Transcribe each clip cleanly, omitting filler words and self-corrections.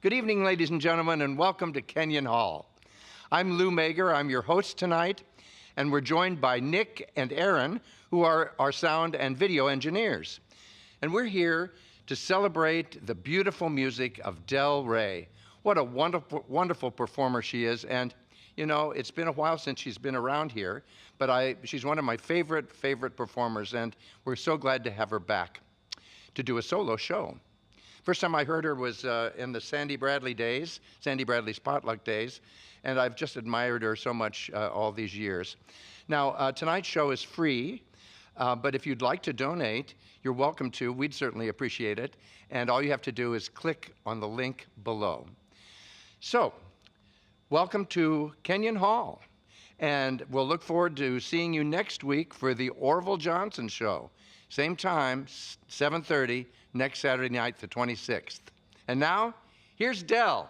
Good evening, ladies and gentlemen, and welcome to Kenyon Hall. I'm Lou Mager, I'm your host tonight, and we're joined by Nick and Aaron, who are our sound and video engineers. And we're here to celebrate the beautiful music of Del Rey. What a wonderful, wonderful performer she is, and you know, it's been a while since she's been around here, but she's one of my favorite performers, and we're so glad to have her back to do a solo show. First time I heard her was in the Sandy Bradley Spotluck days, and I've just admired her so much all these years. Now, tonight's show is free, but if you'd like to donate, you're welcome to. We'd certainly appreciate it, and all you have to do is click on the link below. So, welcome to Kenyon Hall, and we'll look forward to seeing you next week for the Orville Johnson Show. Same time, 7:30, next Saturday night, the 26th. And now, here's Del.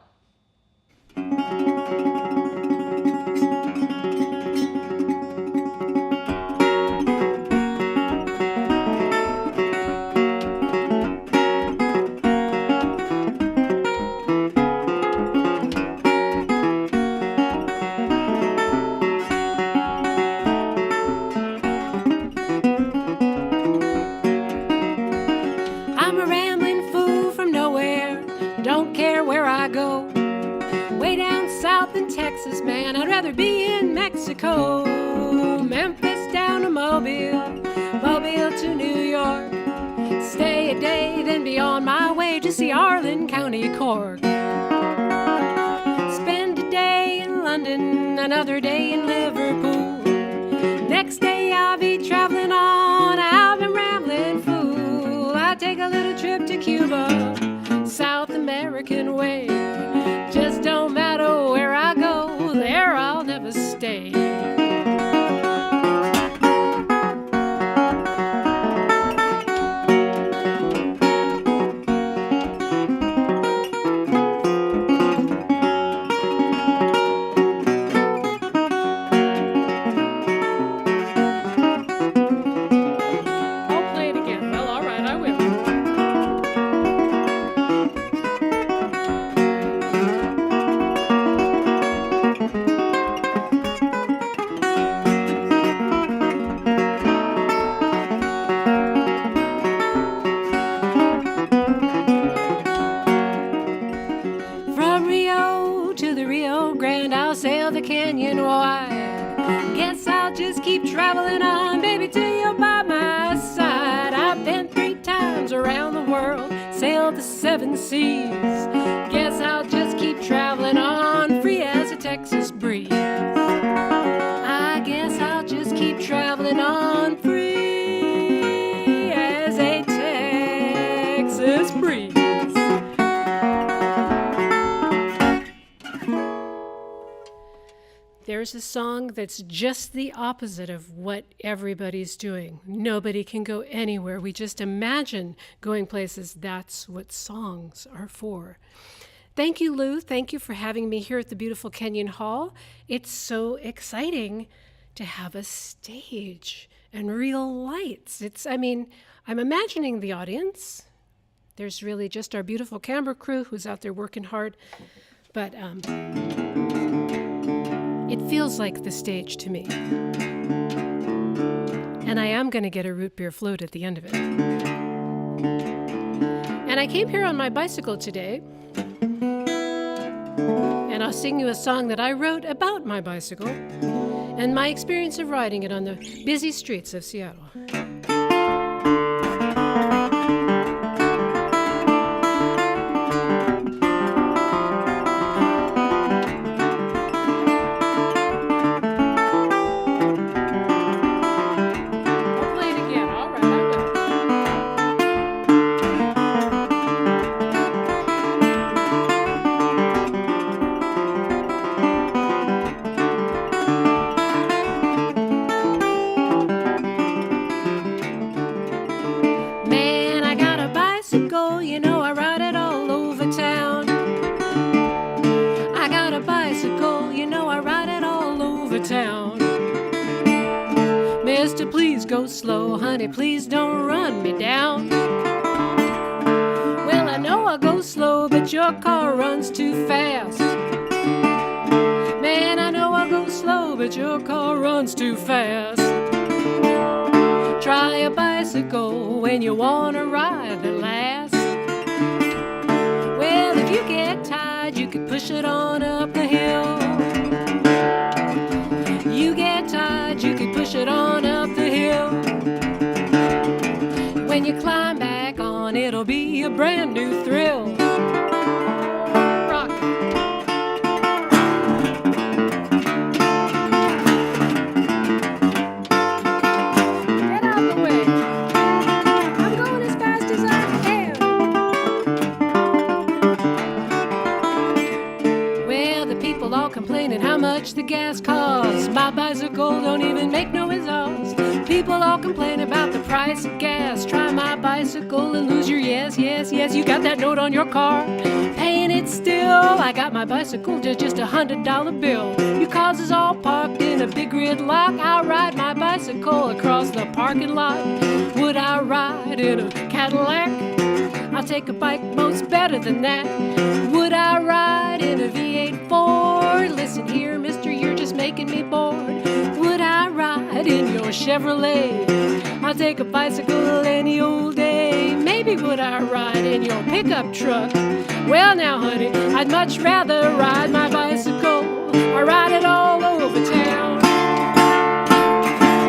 Texas, man, I'd rather be in Mexico. Memphis down to Mobile, Mobile to New York. Stay a day, then be on my way to see Arlen County, Cork. Spend a day in London, another day in Liverpool. Next day I'll be traveling on, I've been rambling fool. I take a little trip to Cuba, South American way. Just don't matter where I go, there I'll never stay. Kenyon wide. Guess I'll just keep traveling on, baby, till you're by my side. I've been 3 times around the world, sailed the 7 seas. Guess I'll just keep traveling on, free as a Texas breeze. I guess I'll just keep traveling on, free as a Texas breeze. There's a song that's just the opposite of what everybody's doing. Nobody can go anywhere. We just imagine going places. That's what songs are for. Thank you, Lou. Thank you for having me here at the beautiful Kenyon Hall. It's so exciting to have a stage and real lights. I'm imagining the audience. There's really just our beautiful camera crew who's out there working hard. But it feels like the stage to me. And I am going to get a root beer float at the end of it. And I came here on my bicycle today, and I'll sing you a song that I wrote about my bicycle and my experience of riding it on the busy streets of Seattle. Go slow, honey, please don't run me down. Well, I know I go slow, but your car runs too fast. Man, I know I go slow, but your car runs too fast. Try a bicycle when you want to ride that lasts. Well, if you get tired, you could push it on up the hill. You get tired, you could push it on up the hill. When you climb back on, it'll be a brand new thrill. Rock. Get out of the way. I'm going as fast as I can. Well, the people all complaining how much the gas costs. My bicycle don't even make no exhaust. People all complain about the price of gas. Try my bicycle and lose your yes, yes, yes. You got that note on your car, paying it still. I got my bicycle to just $100 bill. Your cars is all parked in a big gridlock. I'll ride my bicycle across the parking lot. Would I ride in a Cadillac? I'll take a bike most better than that. Would I ride in a V8 Ford? Listen here, mister, you're just making me bored. Would I ride in your Chevrolet? I'll take a bicycle any old day. Maybe would I ride in your pickup truck? Well now, honey, I'd much rather ride my bicycle. I ride it all over town.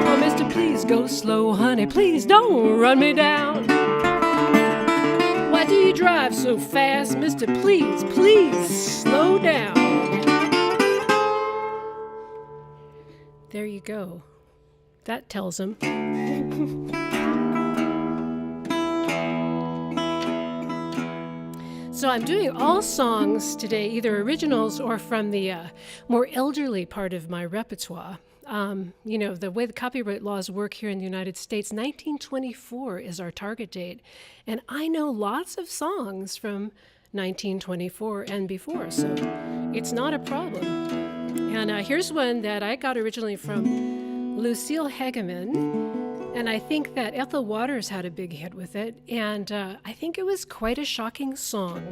Oh, mister, please go slow, honey, please don't run me down. Why do you drive so fast, mister? Please, please slow down. There you go. That tells him. So I'm doing all songs today, either originals or from the more elderly part of my repertoire. You know, the way the copyright laws work here in the United States, 1924 is our target date. And I know lots of songs from 1924 and before, so it's not a problem. And here's one that I got originally from Lucille Hegeman. And I think that Ethel Waters had a big hit with it. And I think it was quite a shocking song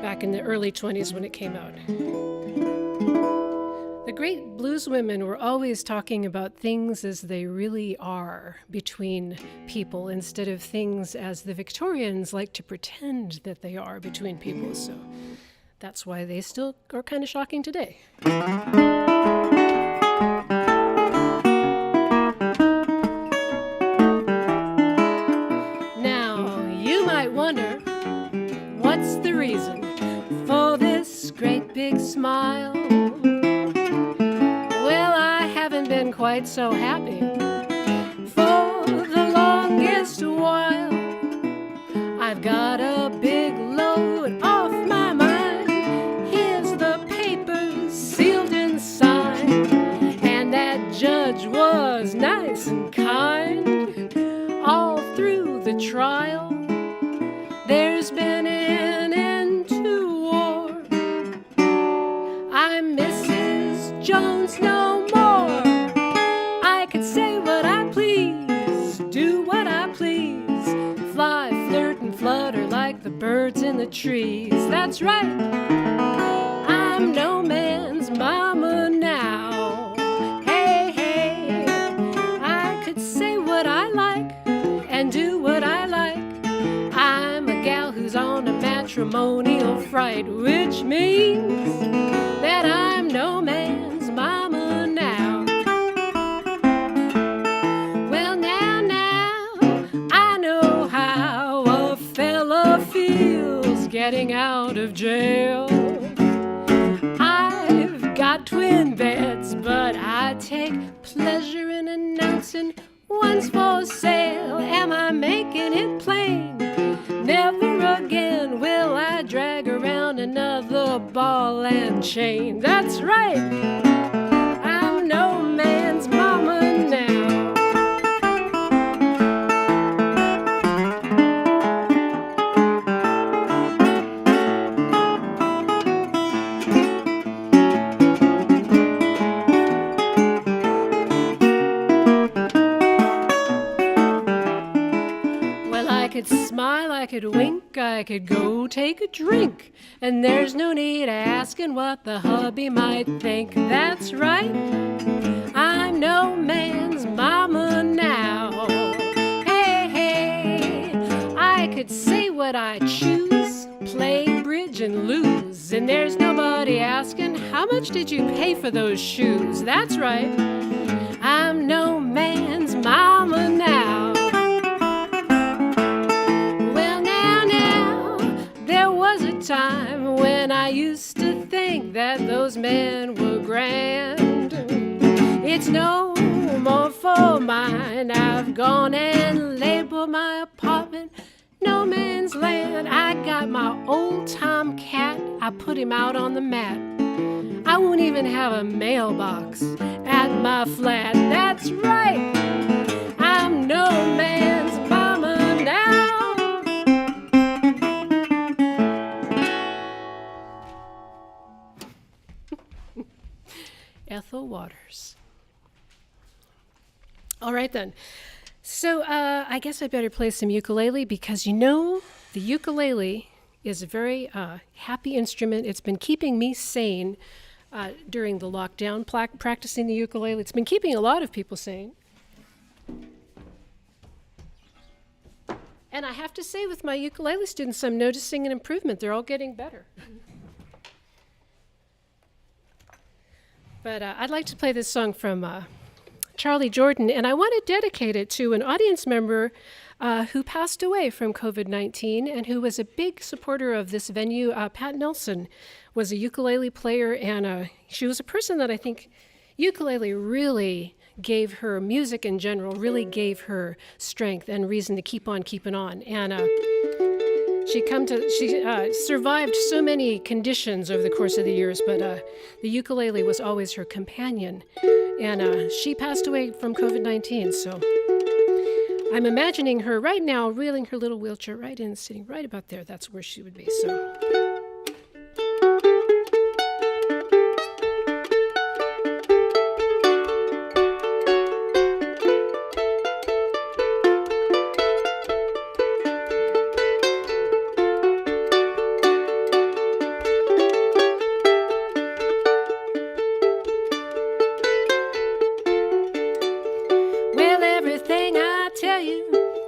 back in the early 20s when it came out. The great blues women were always talking about things as they really are between people instead of things as the Victorians like to pretend that they are between people. So that's why they still are kind of shocking today. Now, you might wonder, what's the reason for this great big smile? Well, I haven't been quite so happy for the longest while. I've got a big load off my mind. Here's the papers sealed and signed, and that judge was nice and kind all through the trial. There's been an end to war. I'm Mrs. Jones no more. I could say what I please, do what I please, fly, flirt, and flutter like the birds in the trees. That's right, I'm no man's mama now. Hey, hey, I could say what I like and do what I like. I'm a gal who's on a matrimonial fright, which means that I'm no man's mama now. Well, now, I know how a fella feels getting out of jail. I've got twin beds, but I take pleasure in announcing one's for sale. Am I making it plain? Never again will I drag around another ball and chain. That's right, I'm no man's mama now. Well, I could smile, I could wink, I could go take a drink, and there's no need asking what the hubby might think. That's right, I'm no man's mama now. Hey, hey, I could say what I choose, play bridge and lose, and there's nobody asking, how much did you pay for those shoes? That's right, I'm no man's mama now. Well, now, there was a time when I used to think that those men were grand. It's no more for mine. I've gone and labeled my apartment no man's land. I got my old tomcat, I put him out on the mat. I won't even have a mailbox at my flat. That's right, I'm no man's mama now. Ethel Waters. All right then. So I guess I better play some ukulele, because you know the ukulele is a very happy instrument. It's been keeping me sane during the lockdown, practicing the ukulele. It's been keeping a lot of people sane. And I have to say, with my ukulele students, I'm noticing an improvement. They're all getting better. But I'd like to play this song from Charlie Jordan, and I want to dedicate it to an audience member who passed away from COVID-19 and who was a big supporter of this venue. Pat Nelson was a ukulele player, and she was a person that I think ukulele really gave her, music in general, really gave her strength and reason to keep on keeping on. And she survived so many conditions over the course of the years, but the ukulele was always her companion. And she passed away from COVID-19, so I'm imagining her right now reeling her little wheelchair right in, sitting right about there. That's where she would be. So.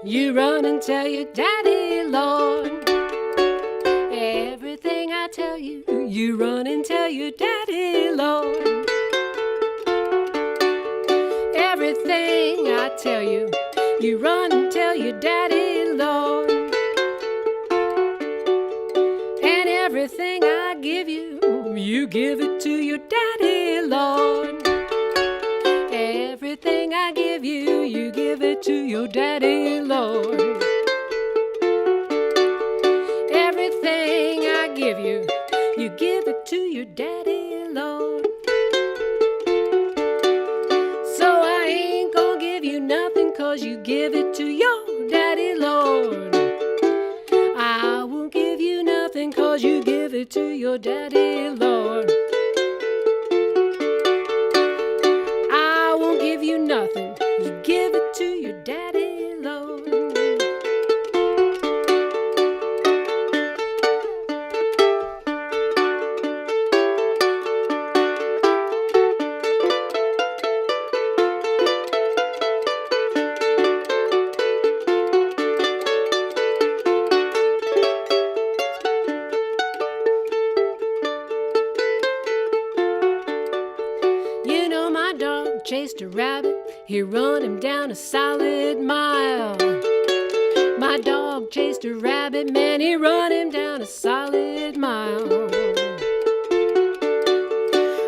You run and tell your daddy, Lord. Everything I tell you, you run and tell your daddy, Lord. Everything I tell you, you run and tell your daddy, Lord. And everything I give you, you give it to your daddy, Lord. Everything I give you, you give it to your daddy, Lord. Everything I give you, you give it to your daddy, Lord. So I ain't gonna give you nothing, 'cause you give it to your daddy, Lord. I won't give you nothing, 'cause you give it to your daddy, Lord. Give you nothing, you give it to your daddy, Lord. You know my dog chased a rabbit, he run him down a solid mile. My dog chased a rabbit, man, he run him down a solid mile.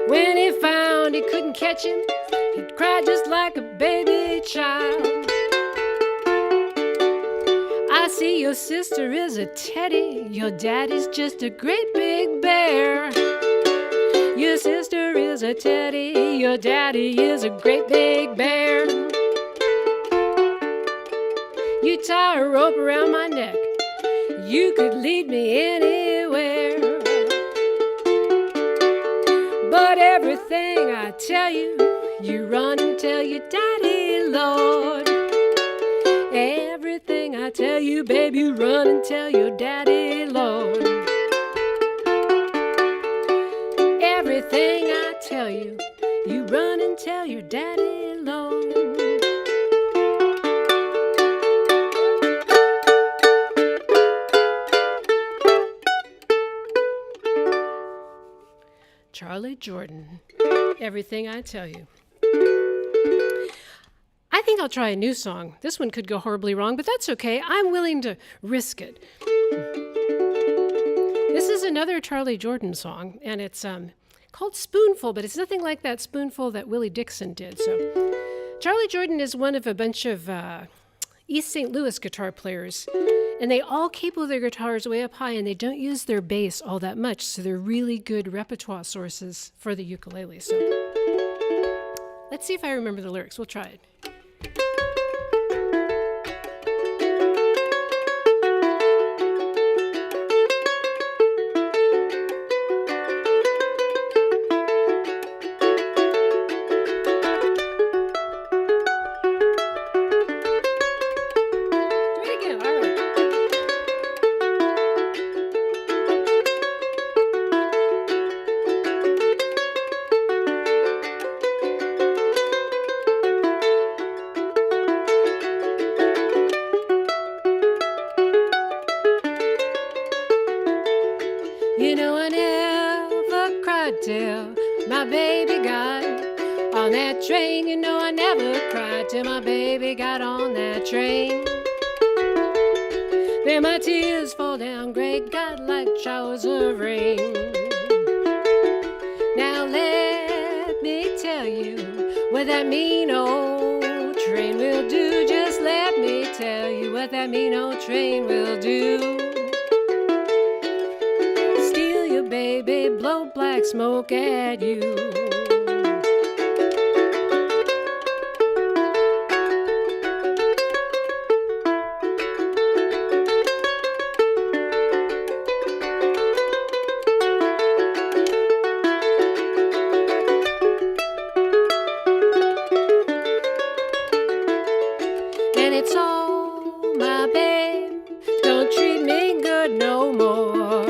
When he found he couldn't catch him, he cried just like a baby child. I see your sister is a teddy, your daddy's just a great big bear. Your sister is a teddy, your daddy is a great big bear. You tie a rope around my neck, you could lead me anywhere. But everything I tell you, you run and tell your daddy, Lord. Everything I tell you, babe, you run and tell your daddy, Lord. Everything I tell you, you run and tell your daddy, Lord. Charlie Jordan, everything I tell you. I think I'll try a new song. This one could go horribly wrong, but that's okay. I'm willing to risk it. This is another Charlie Jordan song, and it's called Spoonful, but it's nothing like that Spoonful that Willie Dixon did. So Charlie Jordan is one of a bunch of East St. Louis guitar players, and they all cable their guitars way up high, and they don't use their bass all that much, so they're really good repertoire sources for the ukulele. So let's see if I remember the lyrics. We'll try it. You know I never cried till my baby got on that train. You know I never cried till my baby got on that train. Then my tears fall down, great God, like showers of rain. Now let me tell you what that mean old train will do. Just let me tell you what that mean old train will do. Baby, blow black smoke at you. And it's all my babe, don't treat me good no more.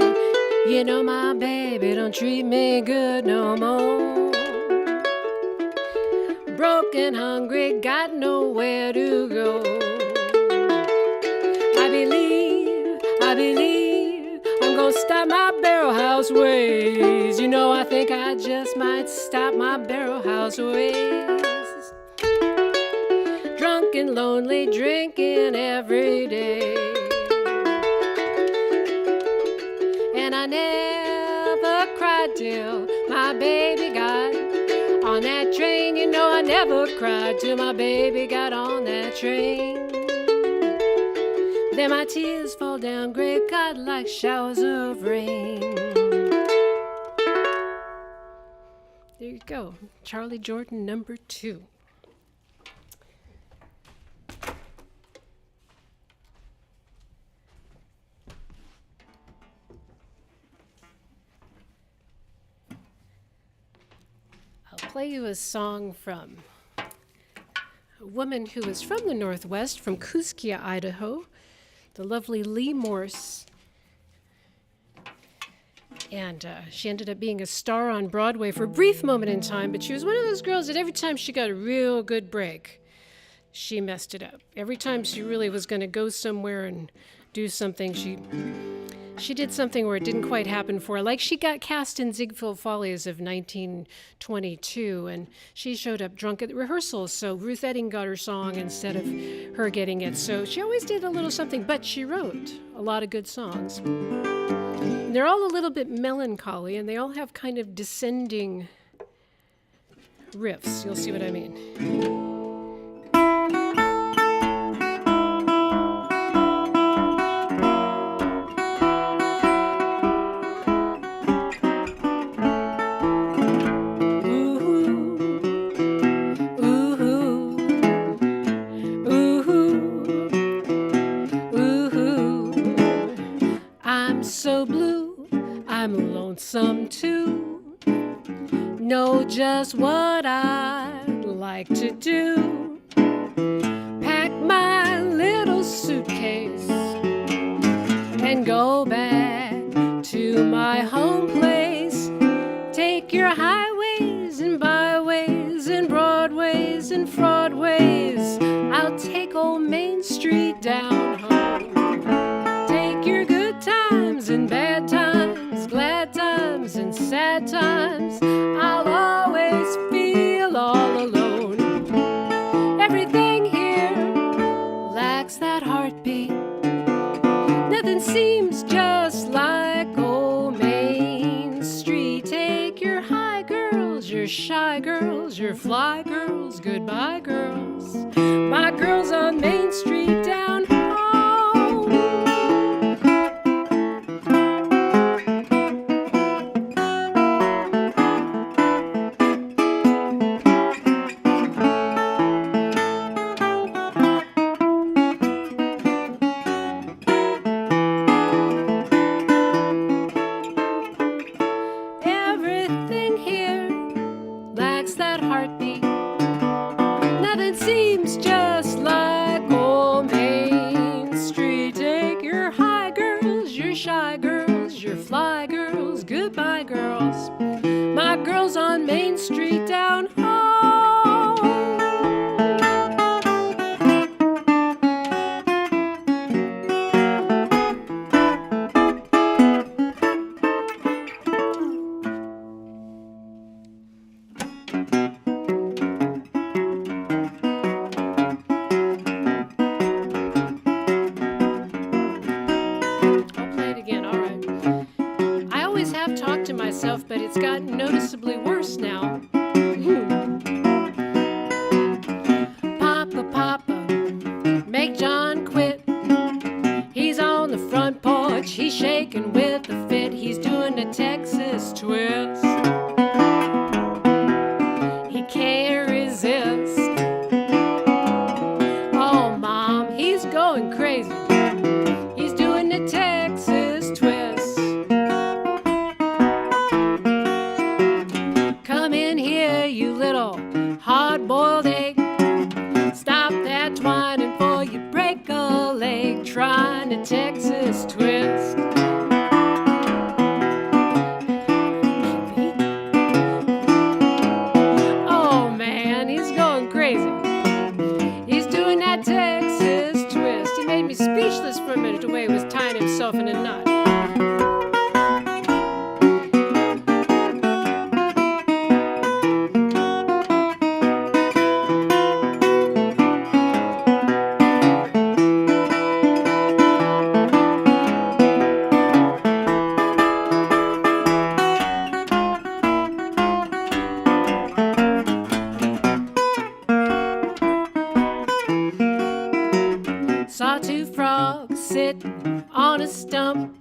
You know my baby don't treat me good no more. Broken, hungry, got nowhere to go. I believe I'm gonna stop my barrel house ways. You know I think I just might stop my barrel house ways. Drunk and lonely, drinking every day. And I never cried till my baby got on that train. You know I never cried till my baby got on that train. Then my tears fall down, great God, like showers of rain. There you go, Charlie Jordan number 2. Play you a song from a woman who is from the Northwest, from Kooskia, Idaho, the lovely Lee Morse. And she ended up being a star on Broadway for a brief moment in time, but she was one of those girls that every time she got a real good break, she messed it up. Every time she really was going to go somewhere and do something, she did something where it didn't quite happen for her. Like she got cast in Ziegfeld Follies of 1922, and she showed up drunk at the rehearsals, so Ruth Etting got her song instead of her getting it. So she always did a little something, but she wrote a lot of good songs. And they're all a little bit melancholy, and they all have kind of descending riffs. You'll see what I mean. So blue, I'm lonesome too. Know just what I'd like to do. Pack my little suitcase and go back to my home place. Take your highways and byways and broadways and fraudways. I'll take old Main Street down home. Take your good times and bad times, glad times and sad times. I'll always feel all alone. Everything here lacks that heartbeat. Nothing seems just like old Main Street. Take your high girls, your shy girls, your fly girls, goodbye girls. My girls on Main Street down home. Everything here lacks that heartbeat. Nothing seems just like old Main Street. Take your high girls, your shy girls, your fly girls, goodbye girls. My girls on Main Street down home. I'll play it again, all right. I always have talked to myself, but it's gotten noticeably worse now. Papa, Papa, make John quit. He's on the front porch, he's shaking with a fit. He's doing a Texas twist. He can't resist. Oh, Mom, he's going crazy. He's doing a Texas twist. Come in here, you little hard-boiled egg. Stop that whining before you break a leg trying to Texas twist. Oh man, he's going crazy. He's doing that Texas twist. He made me speechless for a minute the way he was tying himself in a knot. Saw two frogs sitting on a stump.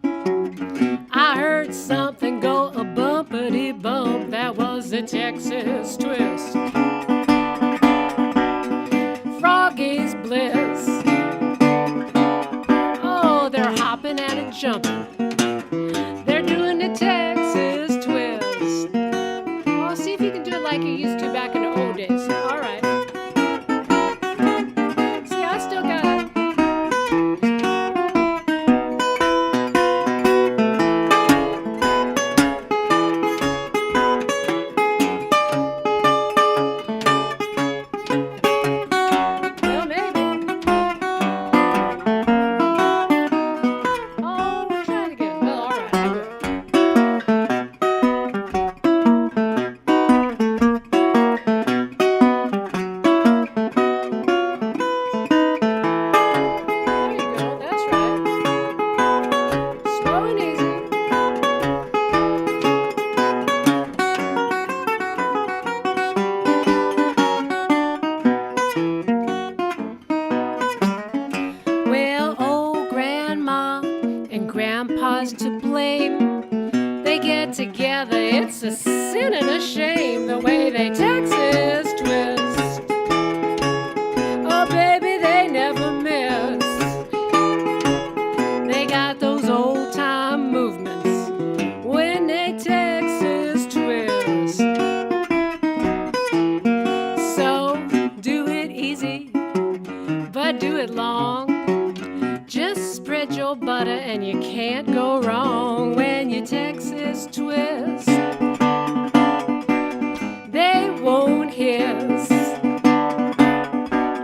I heard something go a bumpity bump. That was the Texas twist. Froggy's bliss. Oh, they're hopping and a jumping. They're doing the Texas twist. Oh, see if you can do it like you used to back in the old days. All right. See, I still got it. Well, maybe. Oh, we'll try it again. Well, all right. I'll do it. There you go. That's right. Slow and easy. Well, old grandma and grandpa's to blame. They get together, it's a sin and a shame the way they Texas twist. Oh, baby, they never miss. They got those old time movements when they Texas twist. So do it easy, but do it long. Just spread your butter and your cake song when you Texas twist. They won't hiss.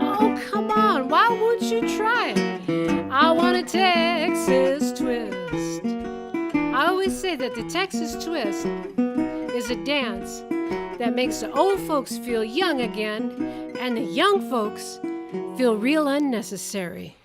Oh, come on, why won't you try it? I want a Texas twist. I always say that the Texas twist is a dance that makes the old folks feel young again and the young folks feel real unnecessary.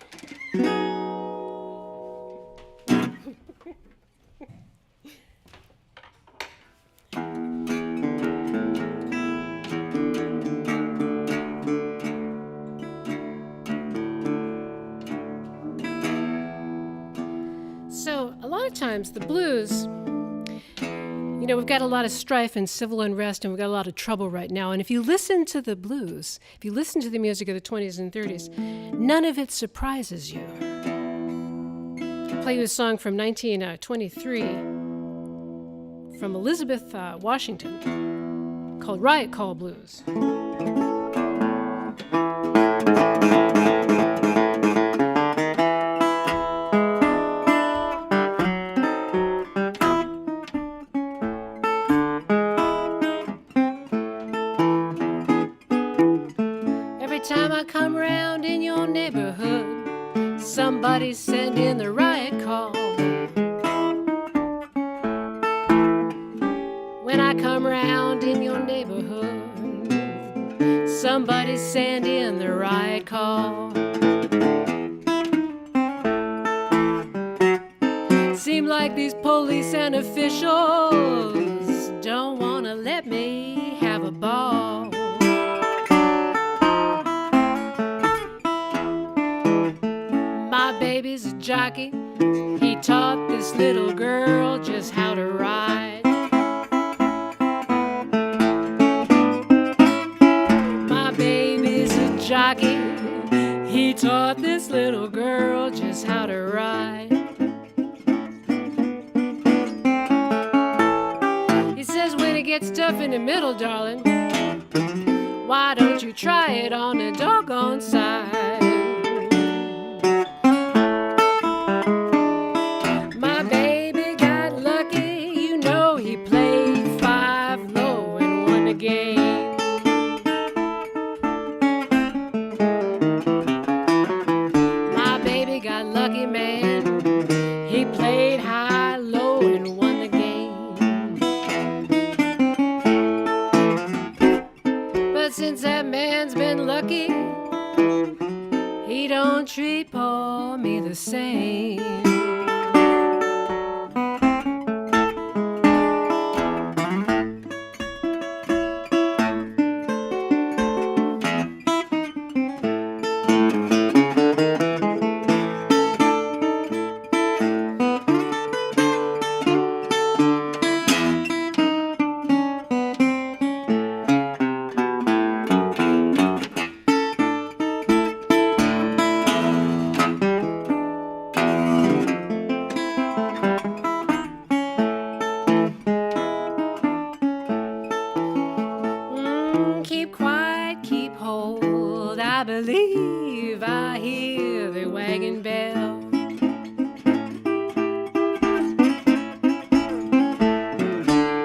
So a lot of times the blues, you know, we've got a lot of strife and civil unrest, and we've got a lot of trouble right now. And if you listen to the blues, if you listen to the music of the 20s and 30s, none of it surprises you. I'll play you a song from 1923 from Elizabeth, Washington, called Riot Call Blues. Time I come around in your neighborhood, somebody send in the riot call. When I come around in your neighborhood, somebody send in the riot call. Seem like these police and officials don't want to let me have a ball. My baby's a jockey. He taught this little girl just how to ride. My baby's a jockey. He taught this little girl just how to ride. He says when it gets tough in the middle, darling, why don't you try it on the doggone side? Since that man's been lucky, he don't treat poor me the same. Keep quiet, keep hold. I believe I hear the wagon bell.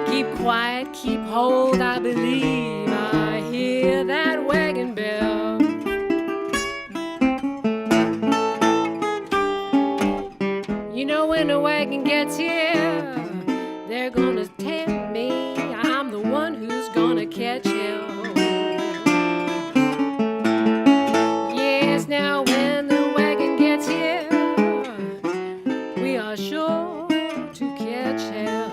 Keep quiet, keep hold. I believe I hear that wagon bell. You know when the wagon gets here, they're gonna tell me I'm the one who's gonna catch hell. Yes, now when the wagon gets here, we are sure to catch hell.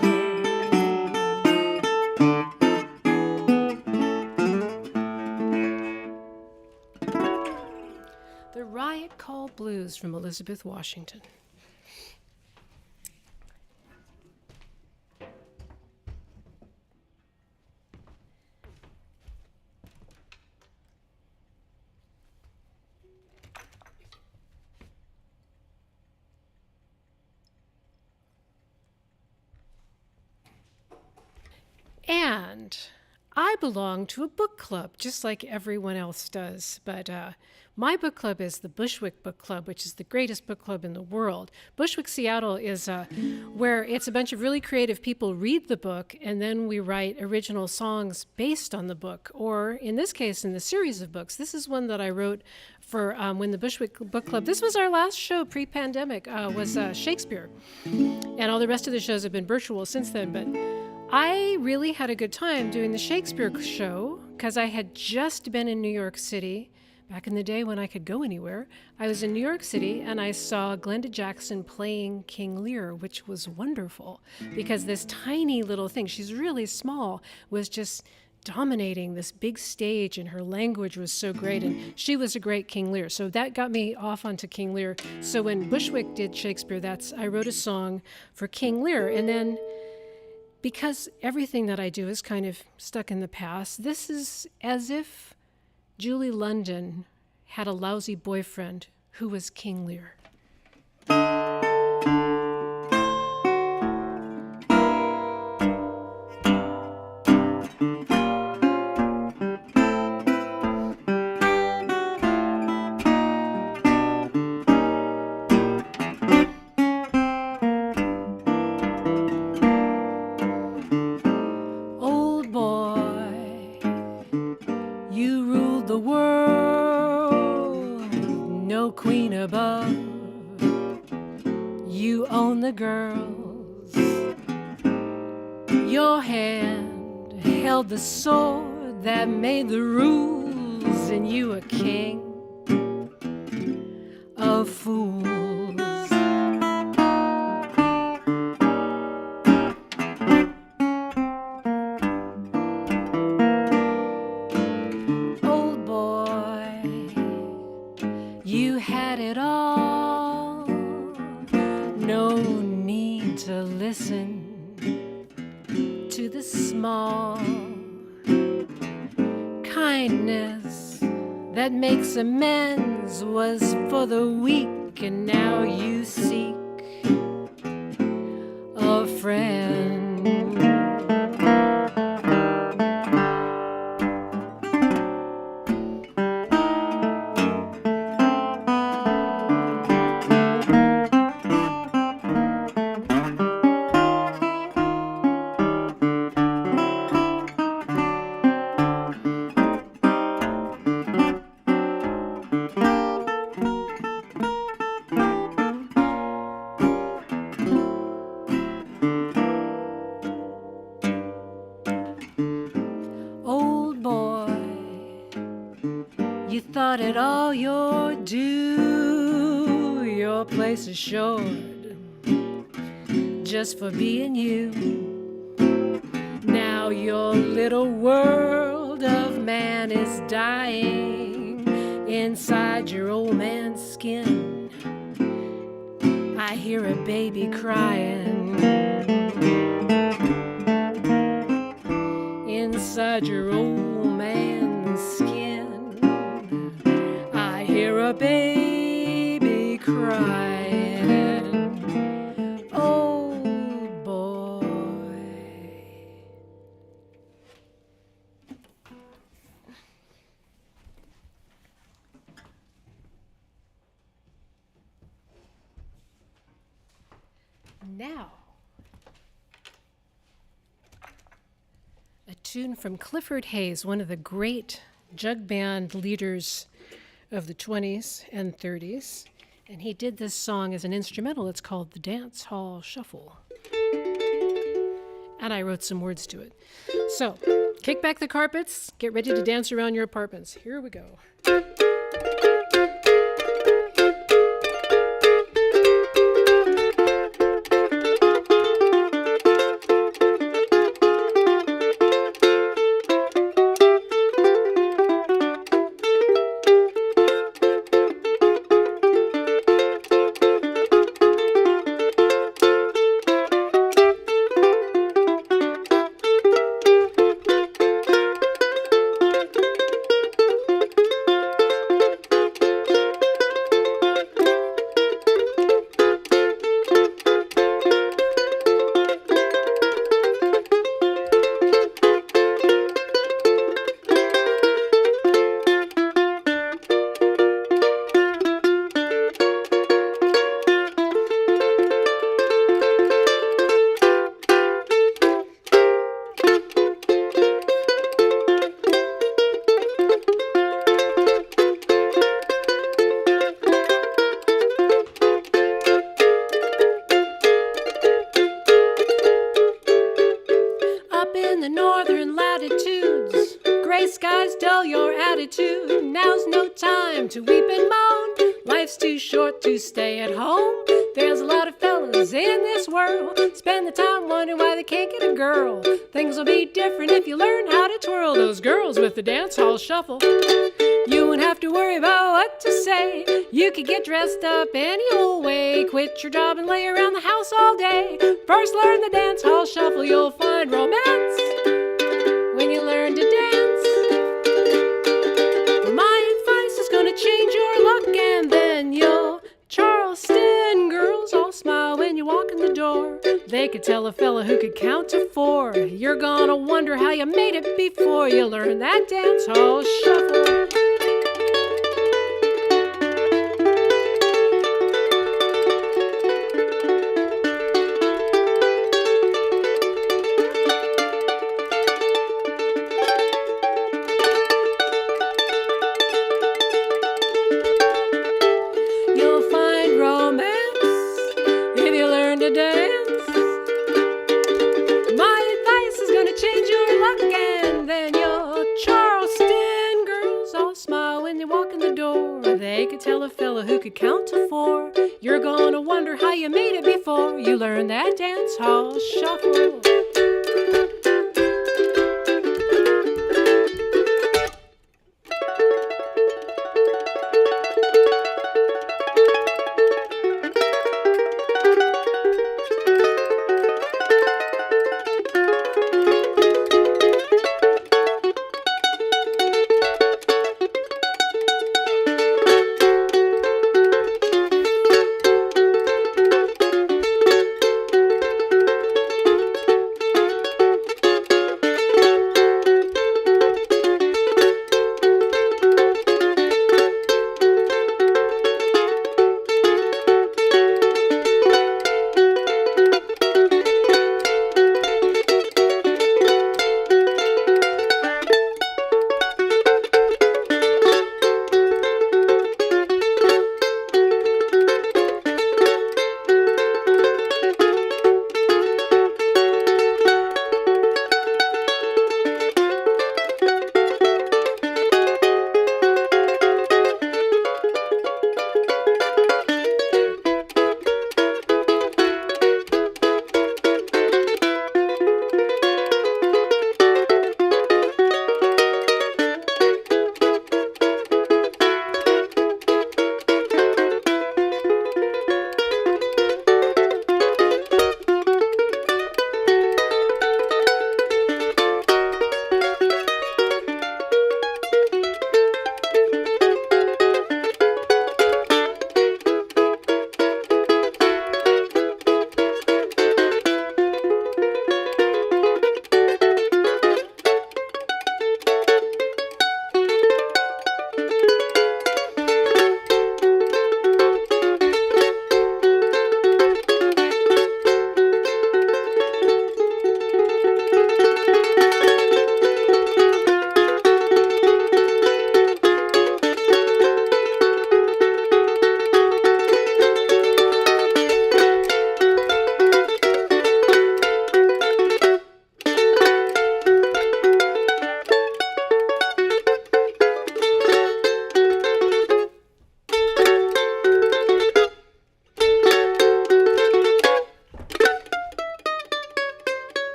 The Riot Call Blues from Elizabeth Washington. And I belong to a book club, just like everyone else does. But my book club is the Bushwick Book Club, which is the greatest book club in the world. Bushwick, Seattle is where it's a bunch of really creative people read the book, and then we write original songs based on the book, or in this case, in the series of books. This is one that I wrote for when the Bushwick Book Club, this was our last show pre-pandemic, was Shakespeare. And all the rest of the shows have been virtual since then, but I really had a good time doing the Shakespeare show because I had just been in New York City back in the day when I could go anywhere. I was in New York City and I saw Glenda Jackson playing King Lear, which was wonderful because this tiny little thing, she's really small, was just dominating this big stage, and her language was so great, and she was a great King Lear. So that got me off onto King Lear. So when Bushwick did Shakespeare, I wrote a song for King Lear, and then because everything that I do is kind of stuck in the past, this is as if Julie London had a lousy boyfriend who was King Lear. The girls, your hand held the sword that made the rules, and you a king of fools. Old boy, you had it all. No need to listen to the small kindness that makes amends was for the weak, and now you seek a friend. You thought it all your due, your place assured, just for being you. Now your little world of man is dying inside your old man's skin. I hear a baby crying inside your old man's skin. I hear a baby crying, oh boy. Now, a tune from Clifford Hayes, one of the great jug band leaders of the 20s and 30s, and he did this song as an instrumental. It's called The Dance Hall Shuffle, and I wrote some words to it. So, kick back the carpets, get ready to dance around your apartments. Here we go. gray skies dull your attitude. Now's no time to weep and moan. Life's too short to stay at home. There's a lot of fellas in this world spend the time wondering why they can't get a girl. Things will be different if you learn how to twirl those girls with the dance hall shuffle. You won't have to worry about what to say. You could get dressed up any old way. Quit your job and lay around the house all day. First learn the dance hall shuffle. You'll find romance when you learn to dance. My advice is gonna change your luck, and then you'll Charleston girls all smile when you walk in the door. They could tell a fella who could count to 4. You're gonna wonder how you made it before you learn that dance hall shuffle. Tell a fella who could count to 4. You're gonna wonder how you made it before you learn that dance hall shuffle.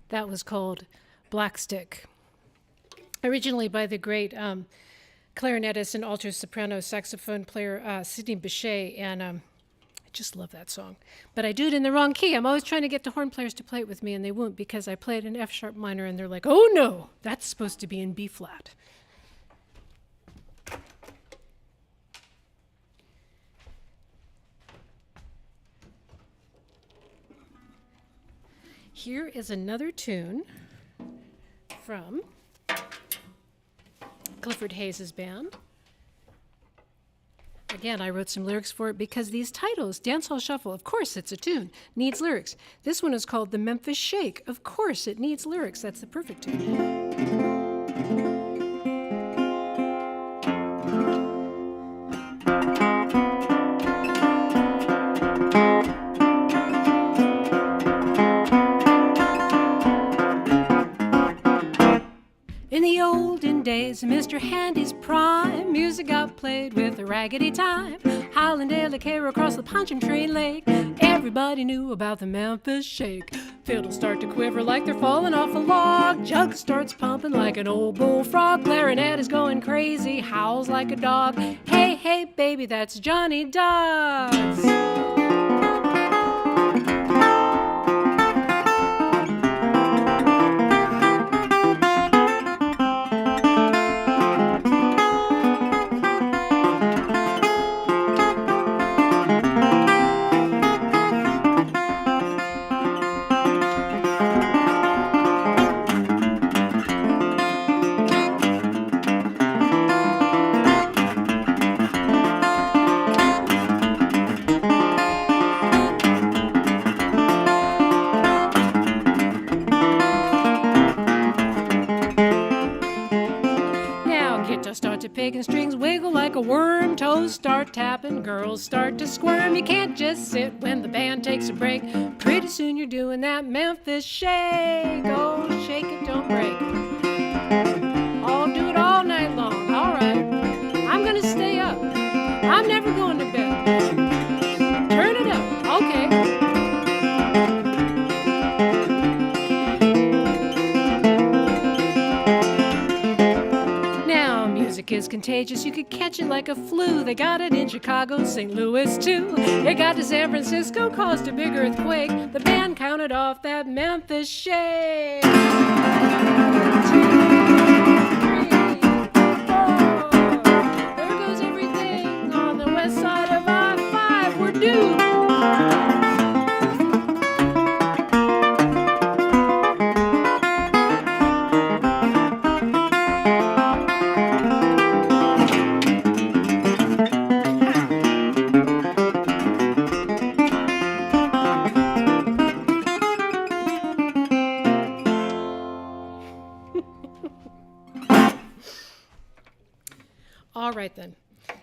That was called Black Stick, originally by the great clarinetist and alto-soprano saxophone player Sidney Bechet, and I just love that song. But I do it in the wrong key. I'm always trying to get the horn players to play it with me, and they won't because I play it in F-sharp minor, and they're like, oh no, that's supposed to be in B-flat. Here is another tune from Clifford Hayes' band. Again, I wrote some lyrics for it because these titles, Dancehall Shuffle, of course it's a tune, needs lyrics. This one is called The Memphis Shake. Of course it needs lyrics. That's the perfect tune. days, Mr. Handy's prime. Music got played with a raggedy time. Howlin' Delicate across the Punching Tree Lake. Everybody knew about the Memphis Shake. Fiddles start to quiver like they're falling off a log. Jug starts pumping like an old bullfrog. Clarinet is going crazy, howls like a dog. Hey, hey, baby, that's Johnny Dodds. Picking strings wiggle like a worm, toes start tapping, girls start to squirm. You can't just sit when the band takes a break. Pretty soon you're doing that Memphis Shake. Oh, shake it, don't break. I'll do it all night long. All right, I'm gonna stay up. I'm never going to bed. Turn it up. Okay. Music is contagious, you could catch it like a flu. They got it in Chicago, St. Louis too. It got to San Francisco, caused a big earthquake. The band counted off that Memphis Shake. 1, 2, 3, 4. There goes everything on the west side of I-5. We're due. All right, then,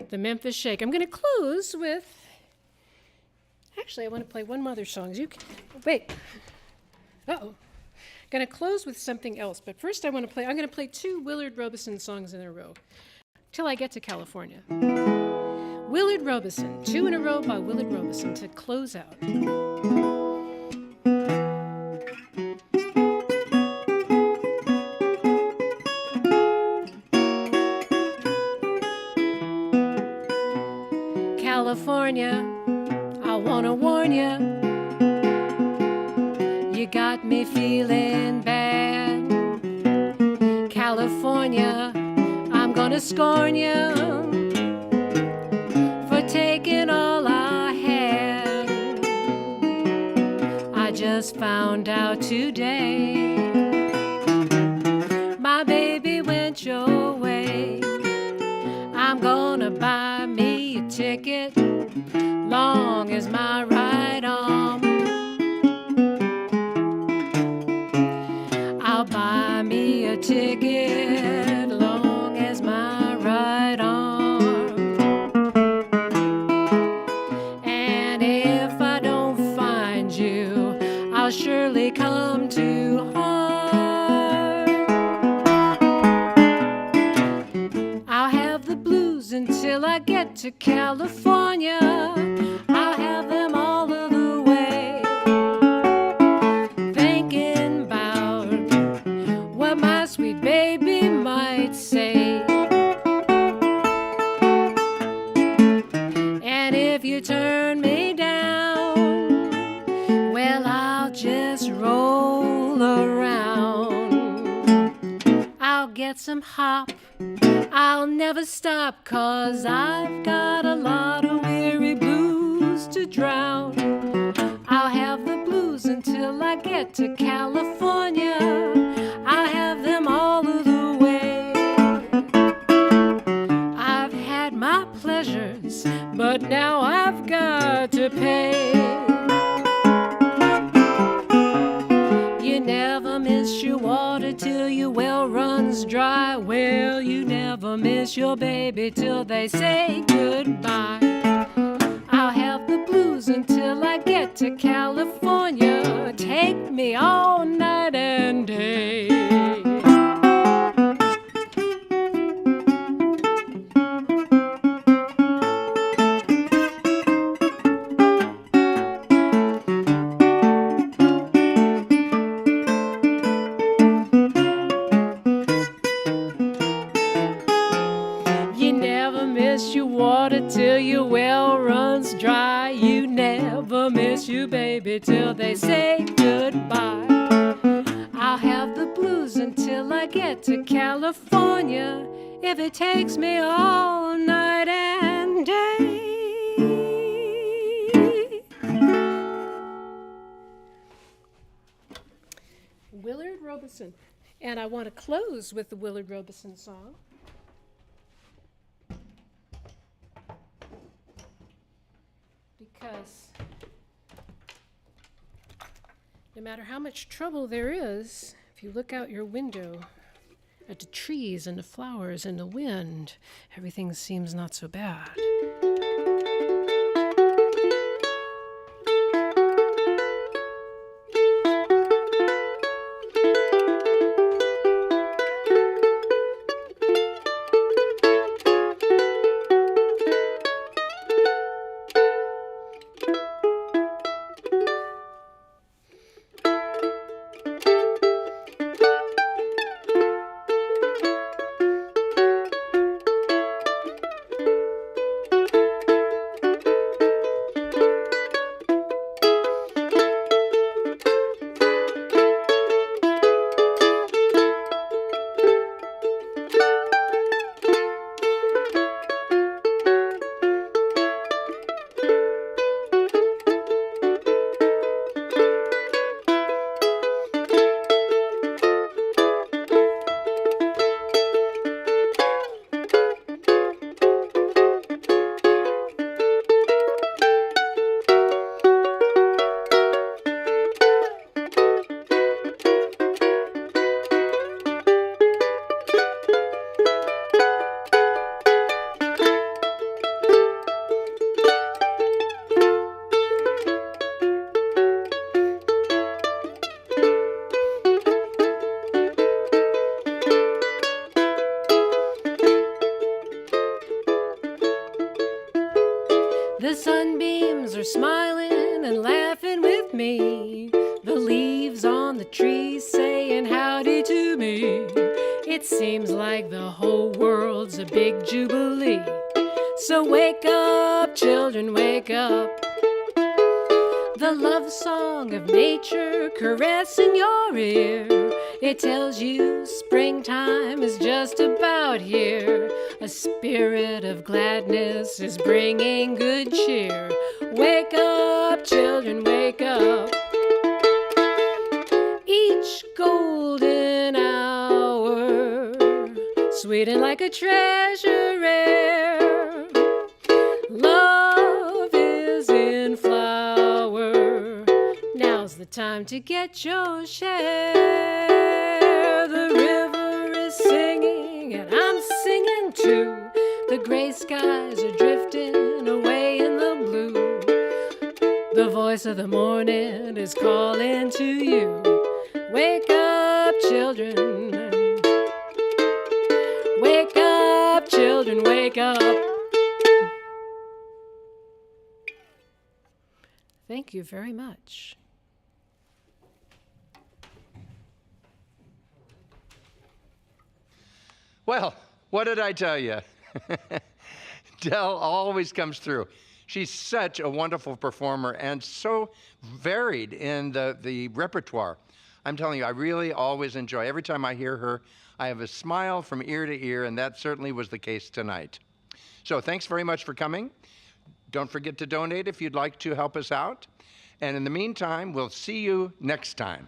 the Memphis Shake. I'm going to close with, actually, I want to play one other song. You can, wait. Uh-oh. Going to close with something else, but first I'm going to play 2 Willard Robeson songs in a row, till I get to California. Willard Robeson, 2 in a row by Willard Robeson to close out. California, I wanna warn you, you got me feeling bad. California, I'm gonna scorn you for taking all I had. I just found out today my baby went your way. I'm gonna buy me a ticket, long as my right arm. I'll buy me a ticket, long as my right arm. And if I don't find you, I'll surely come to harm. I'll have the blues until I get to California. I'll have them all of the way, thinking about what my sweet baby might say. And if you turn me down, well, I'll just roll around. I'll get some hop, I'll never stop, 'cause I've got a lot of weary blues to drown. I'll have the blues until I get to California. I'll have them all of the way. I've had my pleasures, but now I've got to pay. You never miss your water till your well runs dry. Well, you never miss your baby till they say goodbye. I'll have the blues until I get to California. Take me all night and day. gets dry. You never miss you, baby, till they say goodbye. I'll have the blues until I get to California, if it takes me all night and day. Willard Robeson. And I want to close with the Willard Robeson song. Because no matter how much trouble there is, if you look out your window at the trees and the flowers and the wind, everything seems not so bad. The sunbeams are smiling and laughing with me. The leaves on the trees saying howdy to me. It seems like the whole world's a big jubilee. So wake up, children, wake up. The love song of nature caressing your ear. It tells you springtime is just about here. A spirit of gladness is bringing good cheer. Wake up, children, wake up. Each golden hour, sweet and like a treasure rare. Love is in flower. Now's the time to get your share. The river is singing and I'm singing too. The gray skies are drifting away in the blue. The voice of the morning is calling to you. Wake up, children. Wake up, children, wake up. Thank you very much. Well, what did I tell you? Del always comes through. She's such a wonderful performer and so varied in the repertoire. I'm telling you, I really always enjoy. Every time I hear her, I have a smile from ear to ear, and that certainly was the case tonight. So thanks very much for coming. Don't forget to donate if you'd like to help us out. And in the meantime, we'll see you next time.